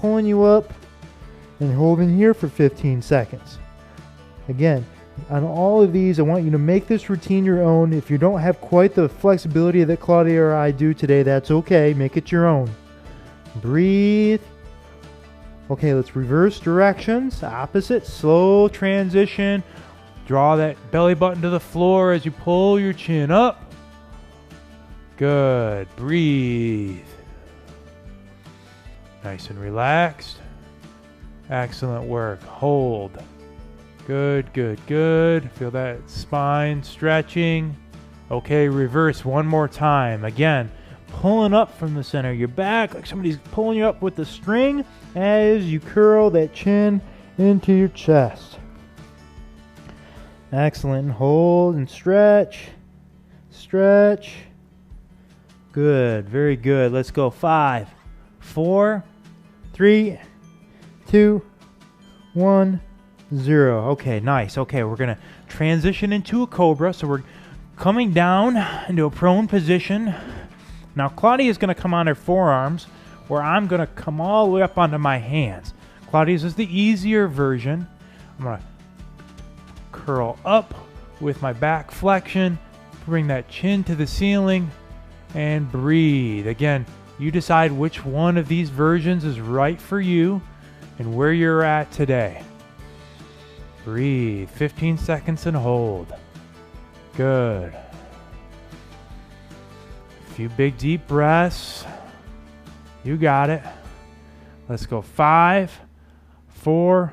pulling you up and holding here for 15 seconds. Again, on all of these, I want you to make this routine your own. If you don't have quite the flexibility that Claudia or I do today, that's okay. Make it your own. Breathe. Okay, let's reverse directions. Opposite, slow transition. Draw that belly button to the floor as you pull your chin up. Good. Breathe. Nice and relaxed. Excellent work. Hold. Good, good, good. Feel that spine stretching. Okay, reverse one more time. Again, pulling up from the center of your back like somebody's pulling you up with the string as you curl that chin into your chest. Excellent. Hold and stretch. Stretch. Good. Very good. Let's go. 5, 4, 3, 2, 1, 0. Okay, nice. Okay, we're going to transition into a cobra. So we're coming down into a prone position. Now, Claudia is going to come on her forearms, where I'm going to come all the way up onto my hands. Claudia's is the easier version. I'm going to curl up with my back flexion, bring that chin to the ceiling, and breathe. Again, you decide which one of these versions is right for you and where you're at today. Breathe. 15 seconds and hold. Good. A few big deep breaths. You got it. Let's go. 5, 4,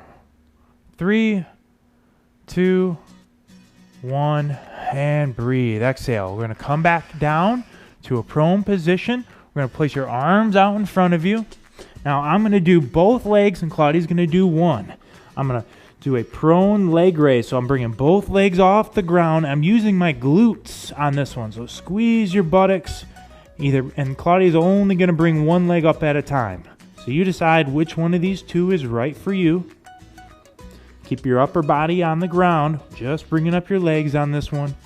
3, 2, 1, and breathe. Exhale. We're going to come back down to a prone position. We're going to place your arms out in front of you. Now I'm going to do both legs and Claudia's going to do one. I'm going to do a prone leg raise. So I'm bringing both legs off the ground. I'm using my glutes on this one. So squeeze your buttocks and Claudia's only going to bring one leg up at a time. So you decide which one of these two is right for you. Keep your upper body on the ground, just bringing up your legs on this one.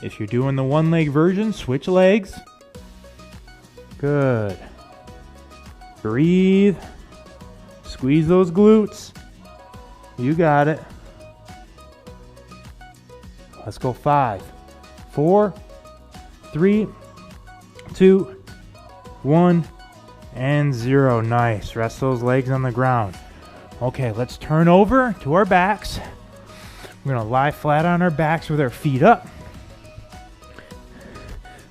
If you're doing the one leg version, switch legs. Good. Breathe. Squeeze those glutes. You got it. Let's go. 5, 4, 3, 2, 1, and 0. Nice. Rest those legs on the ground. Okay, let's turn over to our backs. We're going to lie flat on our backs with our feet up.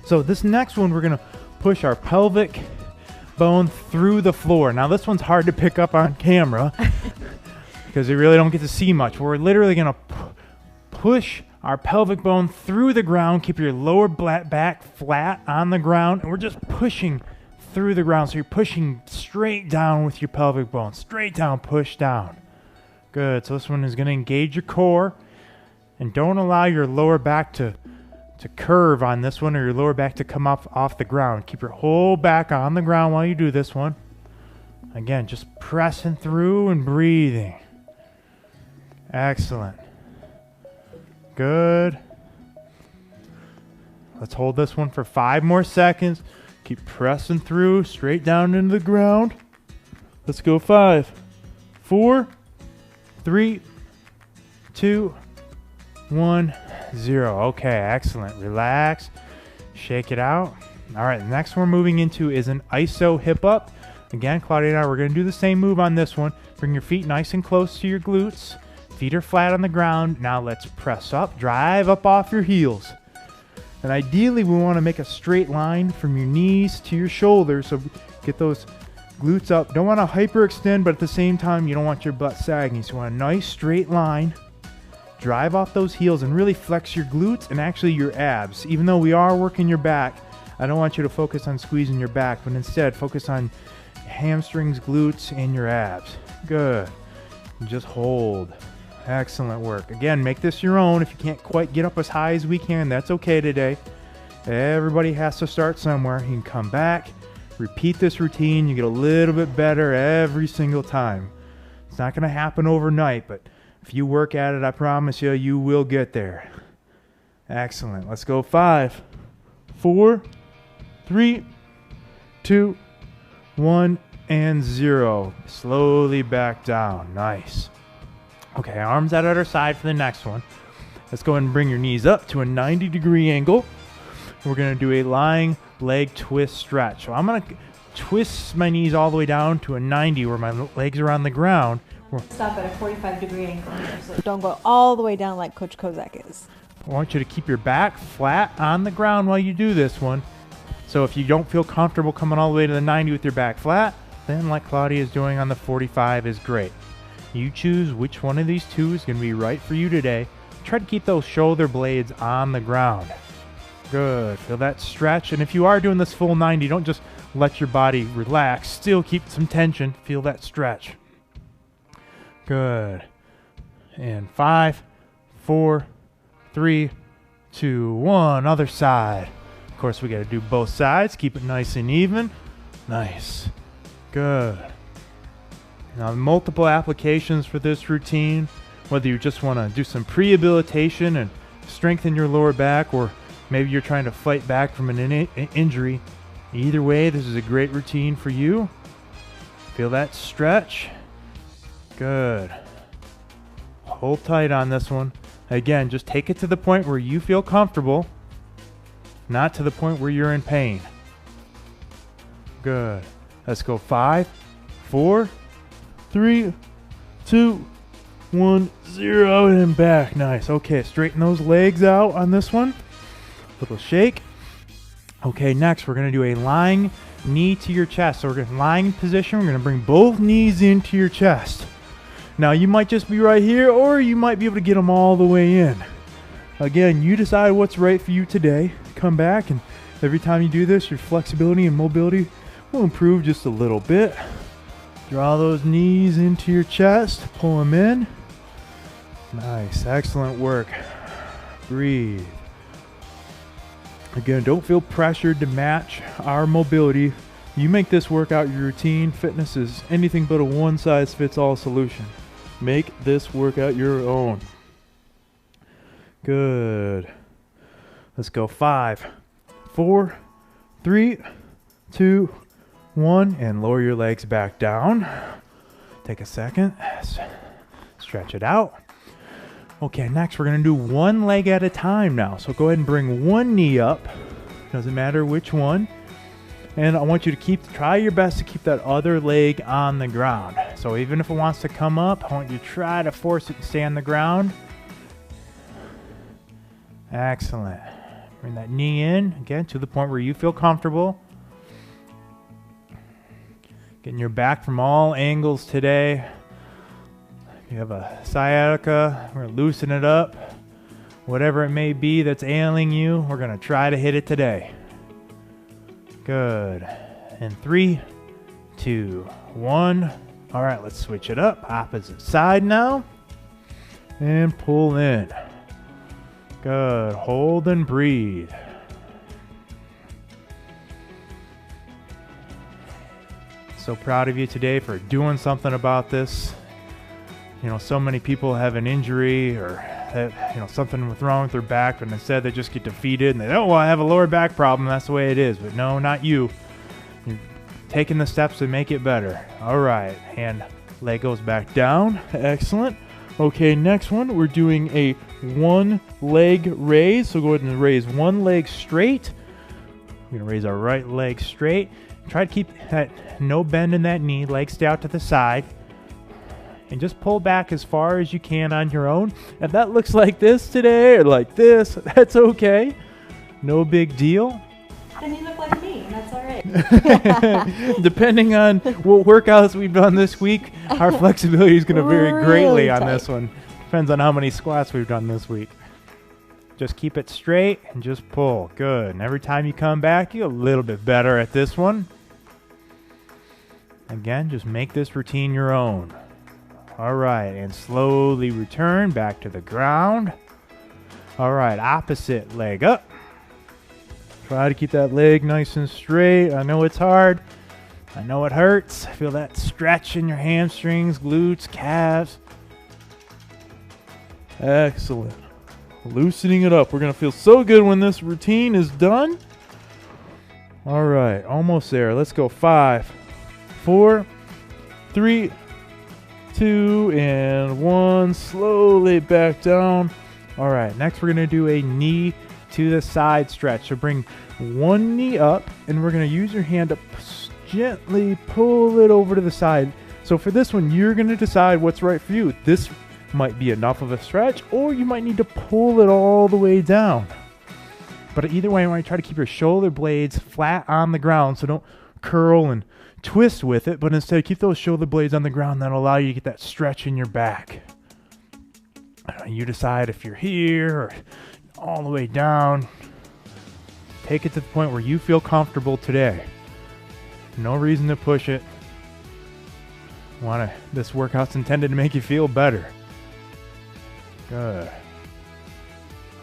So this next one, we're going to push our pelvic bone through the floor. Now this one's hard to pick up on camera because you really don't get to see much. We're literally going to push our pelvic bone through the ground. Keep your lower back flat on the ground, and we're just pushing through the ground. So you're pushing straight down with your pelvic bone. Straight down, push down. Good. So this one is going to engage your core, and don't allow your lower back to curve on this one, or your lower back to come up off the ground. Keep your whole back on the ground while you do this one. Again, just pressing through and breathing. Excellent. Good. Let's hold this one for 5 more seconds. Keep pressing through, straight down into the ground. Let's go. 5, 4, 3, 2, 1, 0. Okay, excellent. Relax. Shake it out. All right, the next one we're moving into is an iso hip up. Again, Claudia and I, we're going to do the same move on this one. Bring your feet nice and close to your glutes. Feet are flat on the ground. Now let's press up. Drive up off your heels. And ideally, we want to make a straight line from your knees to your shoulders. So get those glutes up. Don't want to hyperextend, but at the same time, you don't want your butt sagging. So you want a nice straight line. Drive off those heels and really flex your glutes and actually your abs. Even though we are working your back, I don't want you to focus on squeezing your back, but instead focus on hamstrings, glutes, and your abs. Good. And just hold. Excellent work. Again, make this your own. If you can't quite get up as high as we can, that's okay today. Everybody has to start somewhere. You can come back, repeat this routine. You get a little bit better every single time. It's not going to happen overnight, but if you work at it, I promise you, you will get there. Excellent. Let's go. 5, 4, 3, 2, 1, and 0. Slowly back down. Nice. Okay, arms out at our side for the next one. Let's go ahead and bring your knees up to a 90-degree angle. We're going to do a lying leg twist stretch. So I'm going to twist my knees all the way down to a 90 where my legs are on the ground. Stop at a 45-degree angle here, so don't go all the way down like Coach Kozak is. I want you to keep your back flat on the ground while you do this one. So if you don't feel comfortable coming all the way to the 90 with your back flat, then like Claudia is doing on the 45 is great. You choose which one of these two is going to be right for you today. Try to keep those shoulder blades on the ground. Good. Feel that stretch. And if you are doing this full 90, don't just let your body relax. Still keep some tension. Feel that stretch. Good. And 5, 4, 3, 2, 1. Other side. Of course, we got to do both sides. Keep it nice and even. Nice. Good. Now, multiple applications for this routine. Whether you just want to do some prehabilitation and strengthen your lower back, or maybe you're trying to fight back from an injury. Either way, this is a great routine for you. Feel that stretch. Good. Hold tight on this one. Again, just take it to the point where you feel comfortable, not to the point where you're in pain. Good. Let's go 5, 4, 3, 2, 1, 0, and back. Nice. Okay, straighten those legs out on this one. Little shake. Okay, next we're going to do a lying knee to your chest. So we're going to lying position. We're going to bring both knees into your chest. Now you might just be right here, or you might be able to get them all the way in. Again, you decide what's right for you today. Come back, and every time you do this, your flexibility and mobility will improve just a little bit. Draw those knees into your chest. Pull them in. Nice. Excellent work. Breathe. Again, don't feel pressured to match our mobility. You make this workout your routine. Fitness is anything but a one-size-fits-all solution. Make this workout your own. Good. Let's go 5, 4, 3, 2, 1, and lower your legs back down. Take a second. Stretch it out. Okay, next we're going to do one leg at a time now. So go ahead and bring one knee up. Doesn't matter which one. And I want you to try your best to keep that other leg on the ground. So even if it wants to come up, I want you to try to force it to stay on the ground. Excellent. Bring that knee in, again, to the point where you feel comfortable. Getting your back from all angles today. If you have a sciatica, we're going to loosen it up. Whatever it may be that's ailing you, we're going to try to hit it today. Good. And 3, 2, 1. All right, let's switch it up. Opposite side now. And pull in. Good. Hold and breathe. So proud of you today for doing something about this. You know, so many people have an injury or something wrong with their back, but instead they just get defeated and they, oh, well, I have a lower back problem. That's the way it is. But no, not you. You're taking the steps to make it better. All right, and leg goes back down. Excellent. Okay, next one, we're doing a one leg raise. So go ahead and raise one leg straight. We're going to raise our right leg straight. Try to keep that no bend in that knee. Legs stay out to the side. And just pull back as far as you can on your own. If that looks like this today or like this, that's okay. No big deal. Then you look like me, and that's all right. Depending on what workouts we've done this week, our flexibility is going to vary greatly on this one. Depends on how many squats we've done this week. Just keep it straight and just pull. Good. And every time you come back, you get a little bit better at this one. Again, just make this routine your own. All right, and slowly return back to the ground. All right, opposite leg up. Try to keep that leg nice and straight. I know it's hard. I know it hurts. Feel that stretch in your hamstrings, glutes, calves. Excellent. Loosening it up. We're going to feel so good when this routine is done. All right, almost there. Let's go 5, 4, 3, 2, and 1. Slowly back down. All right, next we're gonna do a knee to the side stretch. So bring one knee up, and we're gonna use your hand to gently pull it over to the side. So for this one, you're gonna decide what's right for you. This might be enough of a stretch, or you might need to pull it all the way down. But either way, I want to try to keep your shoulder blades flat on the ground, so don't curl and twist with it, but instead keep those shoulder blades on the ground. That'll allow you to get that stretch in your back. You decide if you're here or all the way down. Take it to the point where you feel comfortable today. No reason to push it. This workout's intended to make you feel better. Good.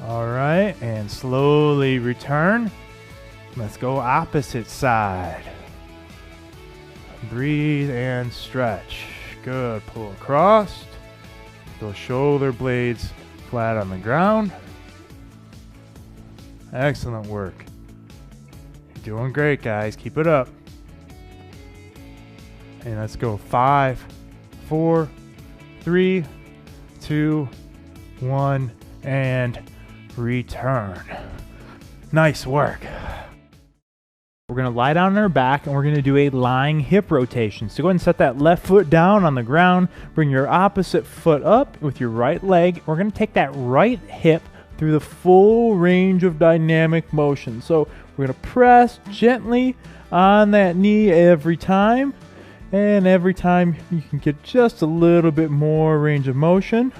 All right, and slowly return. Let's go opposite side. Breathe and stretch. Good. Pull across. Those shoulder blades flat on the ground. Excellent work. You're doing great, guys. Keep it up. And let's go 5, 4, 3, 2, 1, and return. Nice work. We're going to lie down on our back, and we're going to do a lying hip rotation. So go ahead and set that left foot down on the ground. Bring your opposite foot up with your right leg. We're going to take that right hip through the full range of dynamic motion. So we're going to press gently on that knee every time. And every time you can get just a little bit more range of motion.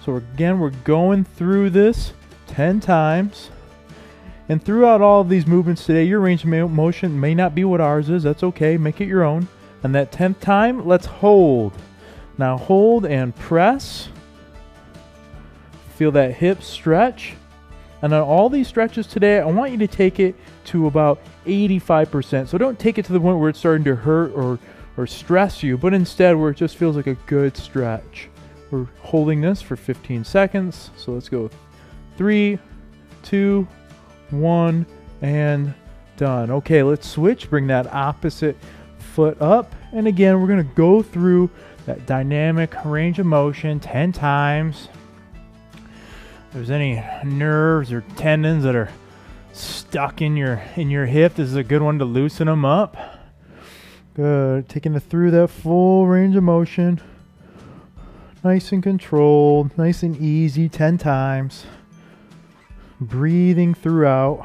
So again, we're going through this 10 times. And throughout all of these movements today, your range of motion may not be what ours is. That's okay. Make it your own. And that 10th time, let's hold. Now hold and press. Feel that hip stretch. And on all these stretches today, I want you to take it to about 85%. So don't take it to the point where it's starting to hurt or stress you, but instead where it just feels like a good stretch. We're holding this for 15 seconds. So let's go 3, 2, 1, and done. Okay, let's switch. Bring that opposite foot up. And again, we're going to go through that dynamic range of motion 10 times. If there's any nerves or tendons that are stuck in your hip, this is a good one to loosen them up. Good. Taking it through that full range of motion. Nice and controlled. Nice and easy 10 times. Breathing throughout.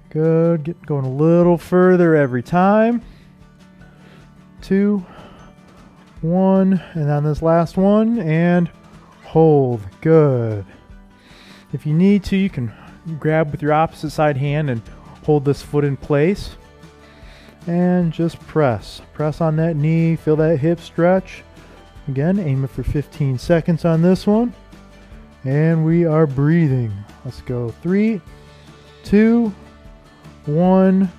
Good. Going a little further every time. 2, 1, and on this last one, and hold. Good. If you need to, you can grab with your opposite side hand and hold this foot in place. And just press. Press on that knee. Feel that hip stretch. Again, aim it for 15 seconds on this one. And we are breathing. Let's go 3, 2, 1,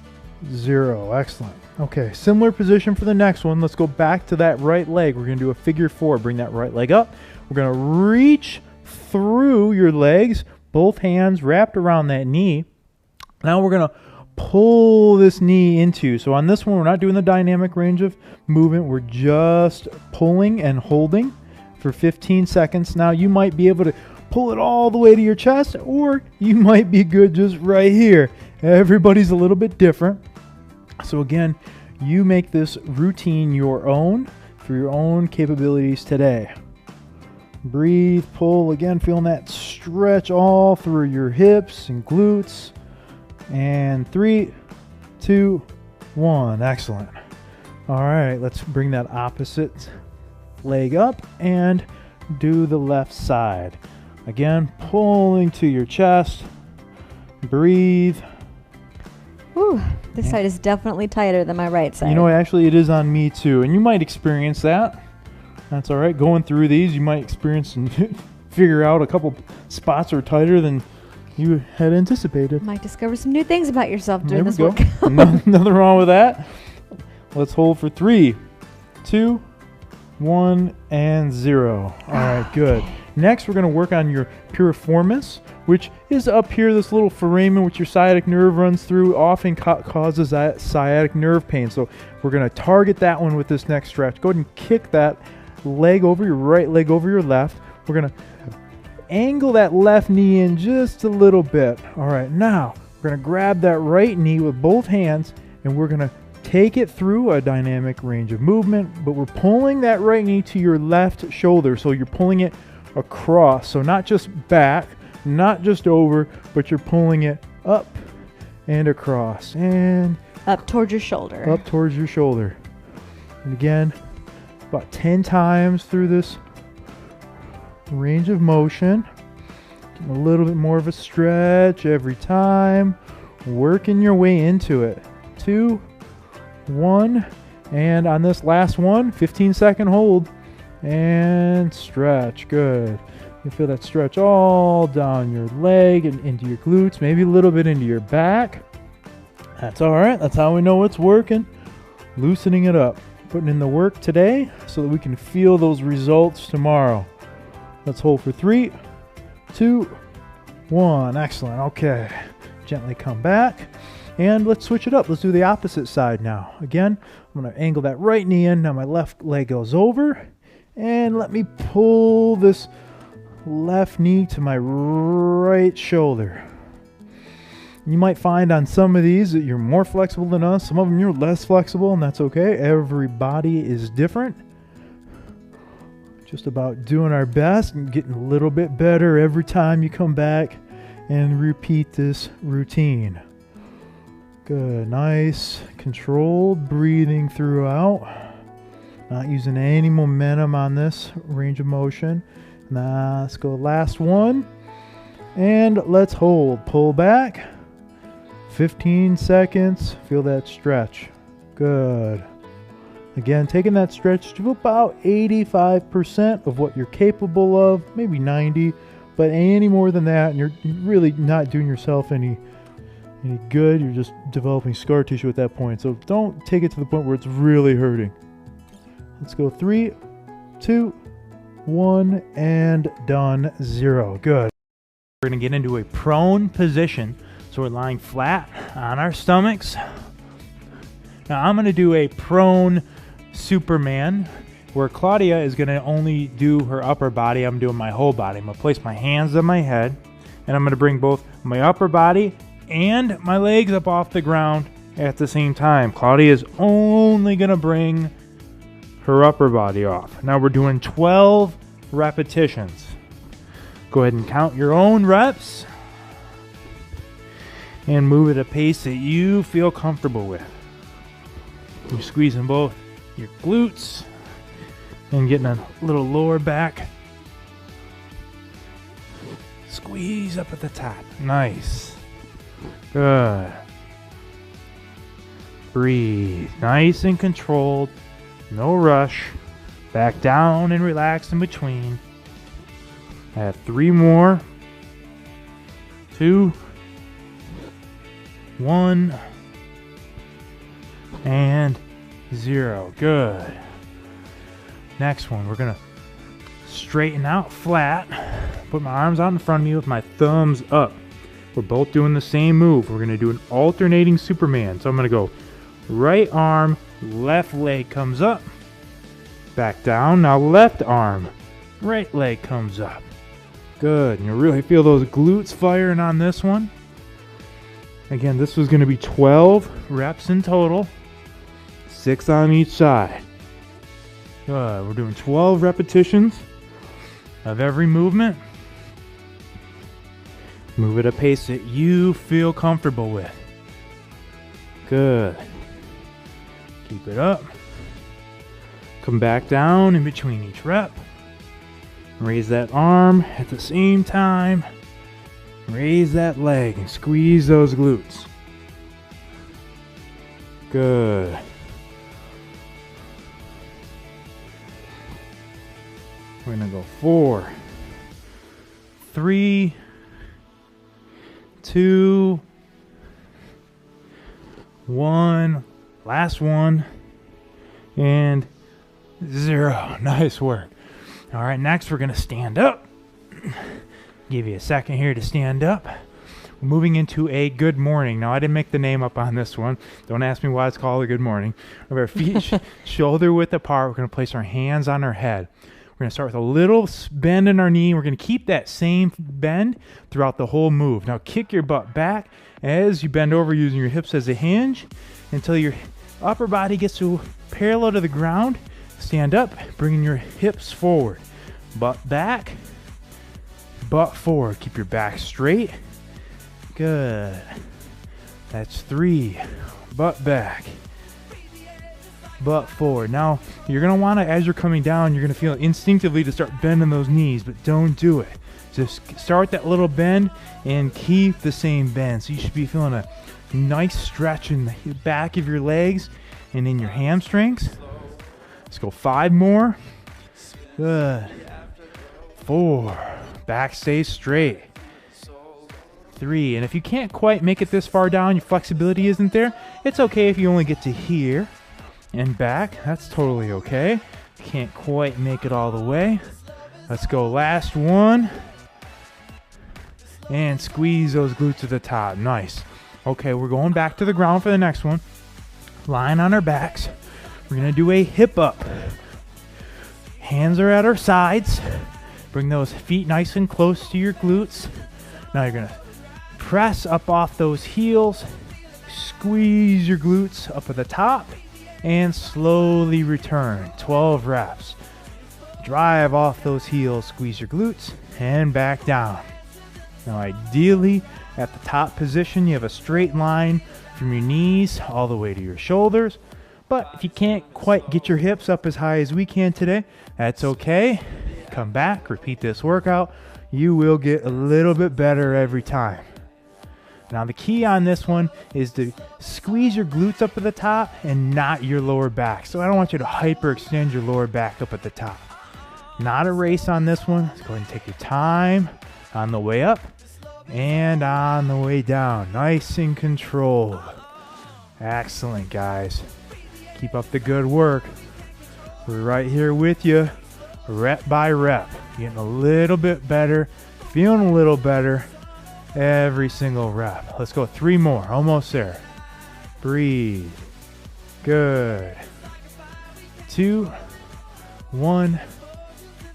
0. Excellent. Okay, similar position for the next one. Let's go back to that right leg. We're going to do a figure 4. Bring that right leg up. We're going to reach through your legs, both hands wrapped around that knee. Now we're going to pull this knee into. So on this one, we're not doing the dynamic range of movement. We're just pulling and holding for 15 seconds. Now you might be able to pull it all the way to your chest, or you might be good just right here. Everybody's a little bit different. So again, you make this routine your own for your own capabilities today. Breathe, pull, again, feeling that stretch all through your hips and glutes. And 3, 2, 1. Excellent. All right, let's bring that opposite leg up and do the left side. Again, pulling to your chest. Breathe. Whew, this side is definitely tighter than my right side. You know, actually, it is on me too, and you might experience that. That's all right. Going through these, you might experience and figure out a couple spots are tighter than you had anticipated. Might discover some new things about yourself during this go. workout. Nothing wrong with that. Let's hold for 3, 2, 1, and 0. All right, good. Next, we're going to work on your piriformis, which is up here, this little foramen which your sciatic nerve runs through, often causes that sciatic nerve pain. So we're going to target that one with this next stretch. Go ahead and kick that leg over, your right leg over your left. We're going to angle that left knee in just a little bit. All right, now we're going to grab that right knee with both hands, and we're going to take it through a dynamic range of movement, but we're pulling that right knee to your left shoulder. So you're pulling it across. So not just back, not just over, but you're pulling it up and across and up towards your shoulder. Up towards your shoulder. And again, about 10 times through this range of motion. Getting a little bit more of a stretch every time. Working your way into it. 2, 1, and on this last one, 15-second hold and stretch. Good. You feel that stretch all down your leg and into your glutes, maybe a little bit into your back. That's all right. That's how we know it's working. Loosening it up, putting in the work today so that we can feel those results tomorrow. Let's hold for 3, 2, 1. Excellent. Okay. Gently come back. And let's switch it up. Let's do the opposite side now. Again, I'm going to angle that right knee in. Now my left leg goes over. And let me pull this left knee to my right shoulder. You might find on some of these that you're more flexible than us. Some of them you're less flexible, and that's okay. Every body is different. Just about doing our best and getting a little bit better every time you come back and repeat this routine. Good, nice, controlled breathing throughout. Not using any momentum on this range of motion. Now, let's go last one. And let's hold. Pull back. 15 seconds. Feel that stretch. Good. Again, taking that stretch to about 85% of what you're capable of. Maybe 90. But any more than that, and you're really not doing yourself any good. You're just developing scar tissue at that point. So don't take it to the point where it's really hurting. Let's go 3, 2, 1, and done. 0. Good. We're going to get into a prone position. So we're lying flat on our stomachs. Now I'm going to do a prone Superman, where Claudia is going to only do her upper body. I'm doing my whole body. I'm going to place my hands on my head, and I'm going to bring both my upper body and my legs up off the ground at the same time. Claudia is only going to bring her upper body off. Now we're doing 12 repetitions. Go ahead and count your own reps and move at a pace that you feel comfortable with. You're squeezing both your glutes and getting a little lower back. Squeeze up at the top. Nice. Good. Breathe. Nice and controlled. No rush. Back down and relax in between. Add 3 more. 2, 1, and 0. Good. Next one, we're going to straighten out flat. Put my arms out in front of me with my thumbs up. We're both doing the same move. We're going to do an alternating Superman. So I'm going to go right arm, left leg comes up. Back down. Now left arm, right leg comes up. Good. And you really feel those glutes firing on this one. Again, this was going to be 12 reps in total. 6 on each side. Good. We're doing 12 repetitions of every movement. Move at a pace that you feel comfortable with. Good. Keep it up. Come back down in between each rep. Raise that arm at the same time. Raise that leg and squeeze those glutes. Good. We're going to go 4, 3, 2, 1. Last one. And 0. Nice work. All right, next we're going to stand up Give you a second here to stand up. Moving into a good morning. Now, I didn't make the name up on this one. Don't ask me why it's called a good morning. We have our feet shoulder width apart. We're going to place our hands on our head. We're going to start with a little bend in our knee. We're going to keep that same bend throughout the whole move. Now, kick your butt back as you bend over using your hips as a hinge until your upper body gets to parallel to the ground. Stand up, bringing your hips forward. Butt back, butt forward. Keep your back straight. Good. That's 3. Butt back. Butt forward. Now, you're going to want to, as you're coming down, you're going to feel instinctively to start bending those knees, but don't do it. Just start that little bend and keep the same bend. So you should be feeling a nice stretch in the back of your legs and in your hamstrings. Let's go 5 more. Good. 4. Back stays straight. 3. And if you can't quite make it this far down, your flexibility isn't there, it's okay if you only get to here and back. That's totally okay. Can't quite make it all the way. Let's go last one. And squeeze those glutes to the top. Nice. Okay, we're going back to the ground for the next one. Lying on our backs. We're going to do a hip up. Hands are at our sides. Bring those feet nice and close to your glutes. Now you're going to press up off those heels, squeeze your glutes up at the top, and slowly return. 12 reps. Drive off those heels, squeeze your glutes, and back down. Now ideally, at the top position, you have a straight line from your knees all the way to your shoulders. But if you can't quite get your hips up as high as we can today, that's okay. Come back, repeat this workout. You will get a little bit better every time. Now the key on this one is to squeeze your glutes up at the top and not your lower back. So I don't want you to hyperextend your lower back up at the top. Not a race on this one. Let's go ahead and take your time on the way up and on the way down. Nice and controlled. Excellent, guys. Keep up the good work. We're right here with you, rep by rep. Getting a little bit better, feeling a little better. Every single rep. Let's go 3 more. Almost there. Breathe. Good. 2, 1,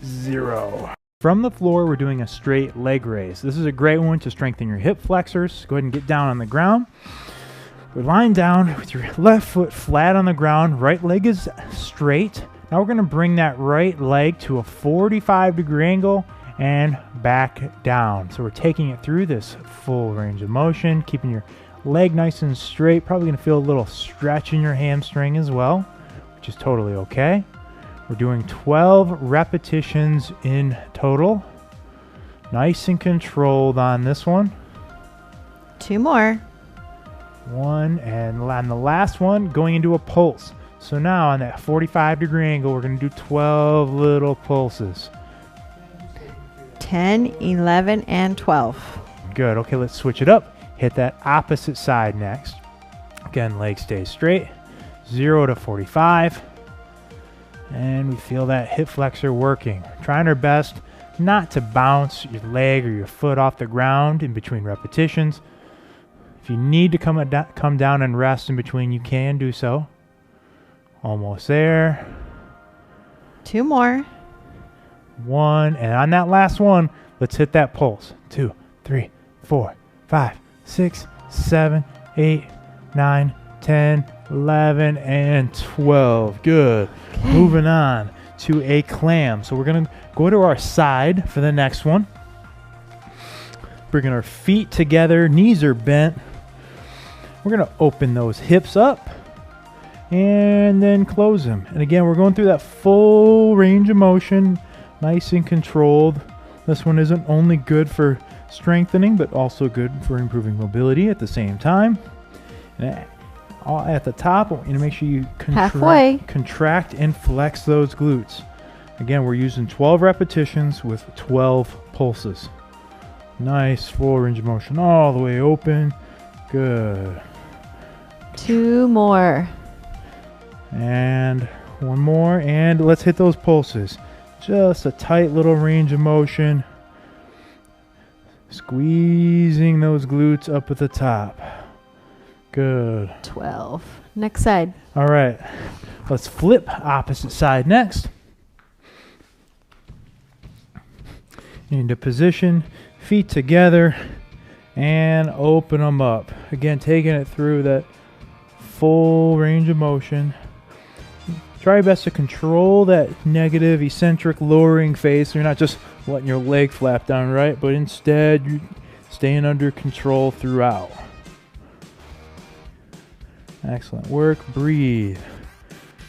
0. From the floor, we're doing a straight leg raise. This is a great one to strengthen your hip flexors. Go ahead and get down on the ground. We're lying down with your left foot flat on the ground. Right leg is straight. Now we're going to bring that right leg to a 45-degree angle and back down. So we're taking it through this full range of motion, keeping your leg nice and straight. Probably going to feel a little stretch in your hamstring as well, which is totally okay. We're doing 12 repetitions in total. Nice and controlled on this one. 2 more. 1, and on the last one, going into a pulse. So now on that 45-degree angle, we're going to do 12 little pulses. 10, 11, and 12. Good. Okay, let's switch it up. Hit that opposite side next. Again, leg stays straight. 0 to 45. And we feel that hip flexor working. Trying our best not to bounce your leg or your foot off the ground in between repetitions. If you need to come down and rest in between, you can do so. Almost there. 2 more. 1, and on that last one, let's hit that pulse. 2, 3, 4, 5, 6, 7, 8, 9, 10, 11, and 12. Good. Okay. Moving on to a clam. So we're going to go to our side for the next one. Bringing our feet together, knees are bent. We're going to open those hips up and then close them. And again, we're going through that full range of motion, nice and controlled. This one isn't only good for strengthening, but also good for improving mobility at the same time. And at the top, I want you to make sure you contract and flex those glutes. Again, we're using 12 repetitions with 12 pulses. Nice full range of motion all the way open. Good. 2 more. And 1 more, and let's hit those pulses. Just a tight little range of motion. Squeezing those glutes up at the top. Good. 12. Next side. All right. Let's flip opposite side next. Into position, feet together, and open them up. Again, taking it through that full range of motion. Try your best to control that negative, eccentric, lowering phase. So you're not just letting your leg flap down, right? But instead, you're staying under control throughout. Excellent work. Breathe.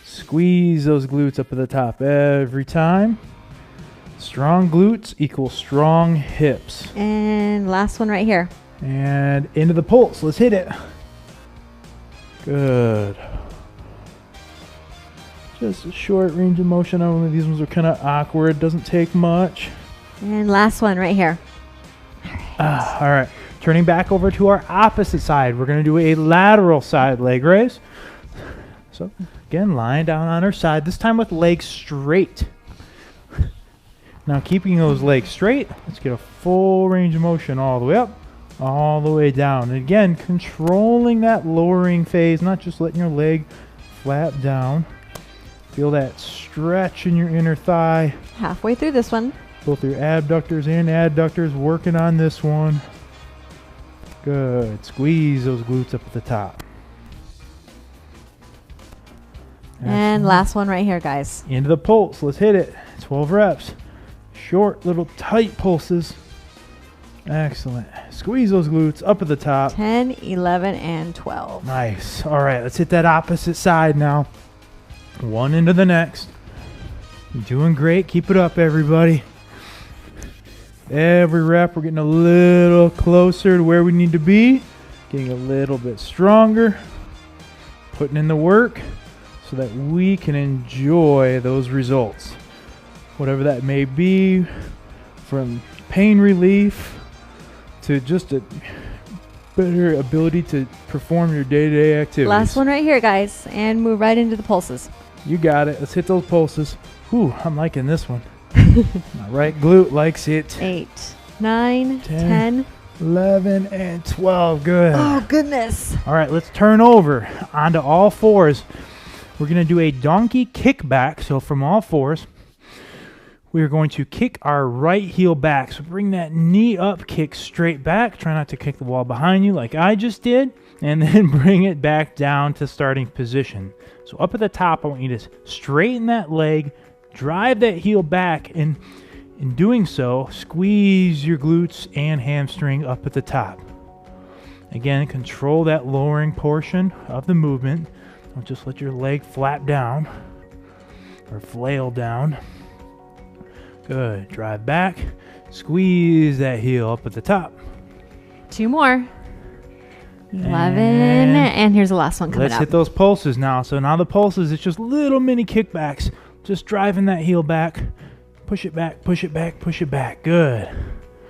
Squeeze those glutes up at the top every time. Strong glutes equals strong hips. And last one right here. And into the pulse. Let's hit it. Good. Just a short range of motion. Only these ones are kind of awkward. Doesn't take much. And last one right here. All right. Turning back over to our opposite side. We're going to do a lateral side leg raise. So again, lying down on our side. This time with legs straight. Now keeping those legs straight, let's get a full range of motion all the way up, all the way down. And again, controlling that lowering phase, not just letting your leg flap down. Feel that stretch in your inner thigh. Halfway through this one. Both your abductors and adductors working on this one. Good. Squeeze those glutes up at the top. And last one right here, guys. Into the pulse. Let's hit it. 12 reps. Short, little tight pulses. Excellent. Squeeze those glutes up at the top. 10, 11, and 12. Nice. All right, let's hit that opposite side now. One into the next. You're doing great. Keep it up, everybody. Every rep, we're getting a little closer to where we need to be. Getting a little bit stronger. Putting in the work so that we can enjoy those results. Whatever that may be, from pain relief to just a better ability to perform your day-to-day activities. Last one right here, guys, and move right into the pulses. You got it. Let's hit those pulses. Whew, I'm liking this one. My right glute likes it. 8, 9, 10. 11, and 12. Good. Oh, goodness. All right, let's turn over onto all fours. We're going to do a donkey kickback. So from all fours, we are going to kick our right heel back. So bring that knee up, kick straight back. Try not to kick the wall behind you like I just did. And then bring it back down to starting position. So up at the top, I want you to straighten that leg, drive that heel back, and in doing so, squeeze your glutes and hamstring up at the top. Again, control that lowering portion of the movement. Don't just let your leg flap down or flail down. Good. Drive back. Squeeze that heel up at the top. 2 more. 11. And here's the last one coming up. Let's hit those pulses now. So now the pulses, it's just little mini kickbacks. Just driving that heel back. Push it back, push it back, push it back. Good.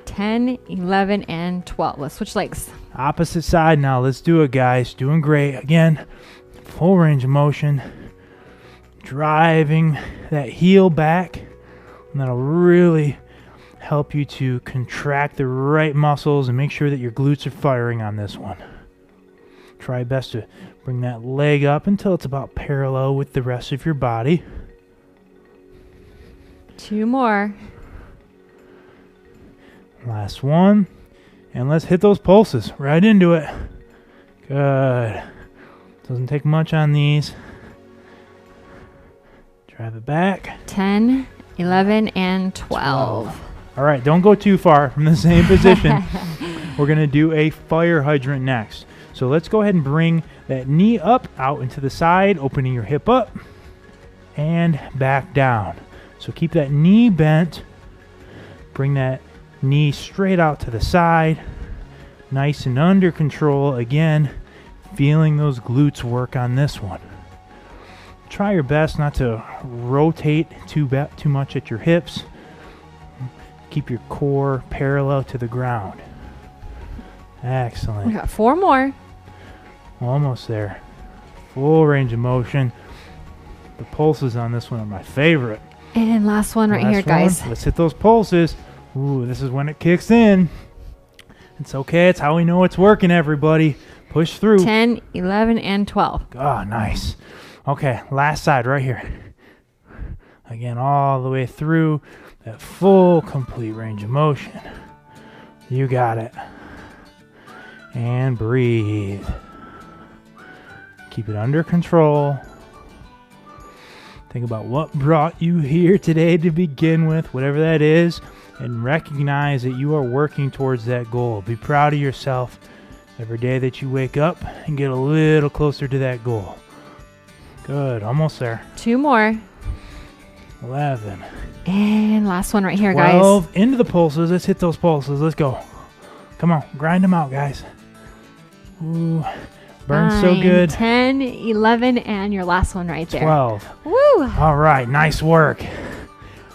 10, 11, and 12. Let's switch legs. Opposite side now. Let's do it, guys. Doing great. Again, full range of motion. Driving that heel back. And that'll really help you to contract the right muscles and make sure that your glutes are firing on this one. Try best to bring that leg up until it's about parallel with the rest of your body. 2 more. Last one. And let's hit those pulses right into it. Good. Doesn't take much on these. Drive it back. 10, 11, and 12. All right, don't go too far from the same position. We're going to do a fire hydrant next. So let's go ahead and bring that knee up out into the side, opening your hip up and back down. So keep that knee bent. Bring that knee straight out to the side. Nice and under control. Again, feeling those glutes work on this one. Try your best not to rotate too much at your hips. Keep your core parallel to the ground. Excellent. We got 4 more. Almost there. Full range of motion. The pulses on this one are my favorite. And last one right here, guys. Let's hit those pulses. Ooh, this is when it kicks in. It's okay. It's how we know it's working, everybody. Push through. 10, 11, and 12. Oh, nice. Okay, last side right here. Again, all the way through that full, complete range of motion. You got it. And breathe. Keep it under control. Think about what brought you here today to begin with, whatever that is, and recognize that you are working towards that goal. Be proud of yourself every day that you wake up and get a little closer to that goal. Good, almost there. 2 more. 11. And last one right here, 12. guys. Into the pulses. Let's hit those pulses. Let's go. Come on, grind them out, guys. Ooh, burns so 9, good. 10, 11, and your last one right there. 12. Woo! All right, nice work.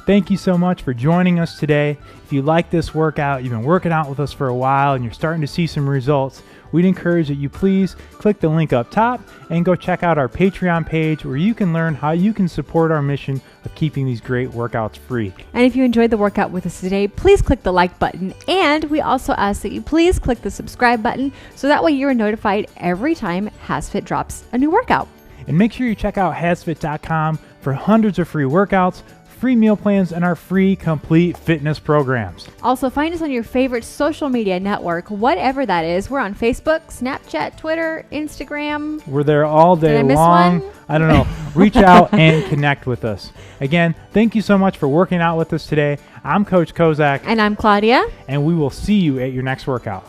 Thank you so much for joining us today. If you like this workout, you've been working out with us for a while and you're starting to see some results, we'd encourage that you please click the link up top and go check out our Patreon page where you can learn how you can support our mission of keeping these great workouts free. And if you enjoyed the workout with us today, please click the like button. And we also ask that you please click the subscribe button so that way you're notified every time HasFit drops a new workout. And make sure you check out hasfit.com for hundreds of free workouts, free meal plans, and our free complete fitness programs. Also, find us on your favorite social media network, whatever that is. We're on Facebook, Snapchat, Twitter, Instagram. We're there all day Did I miss long. one? I don't know. Reach out and connect with us. Again, thank you so much for working out with us today. I'm Coach Kozak. And I'm Claudia. And we will see you at your next workout.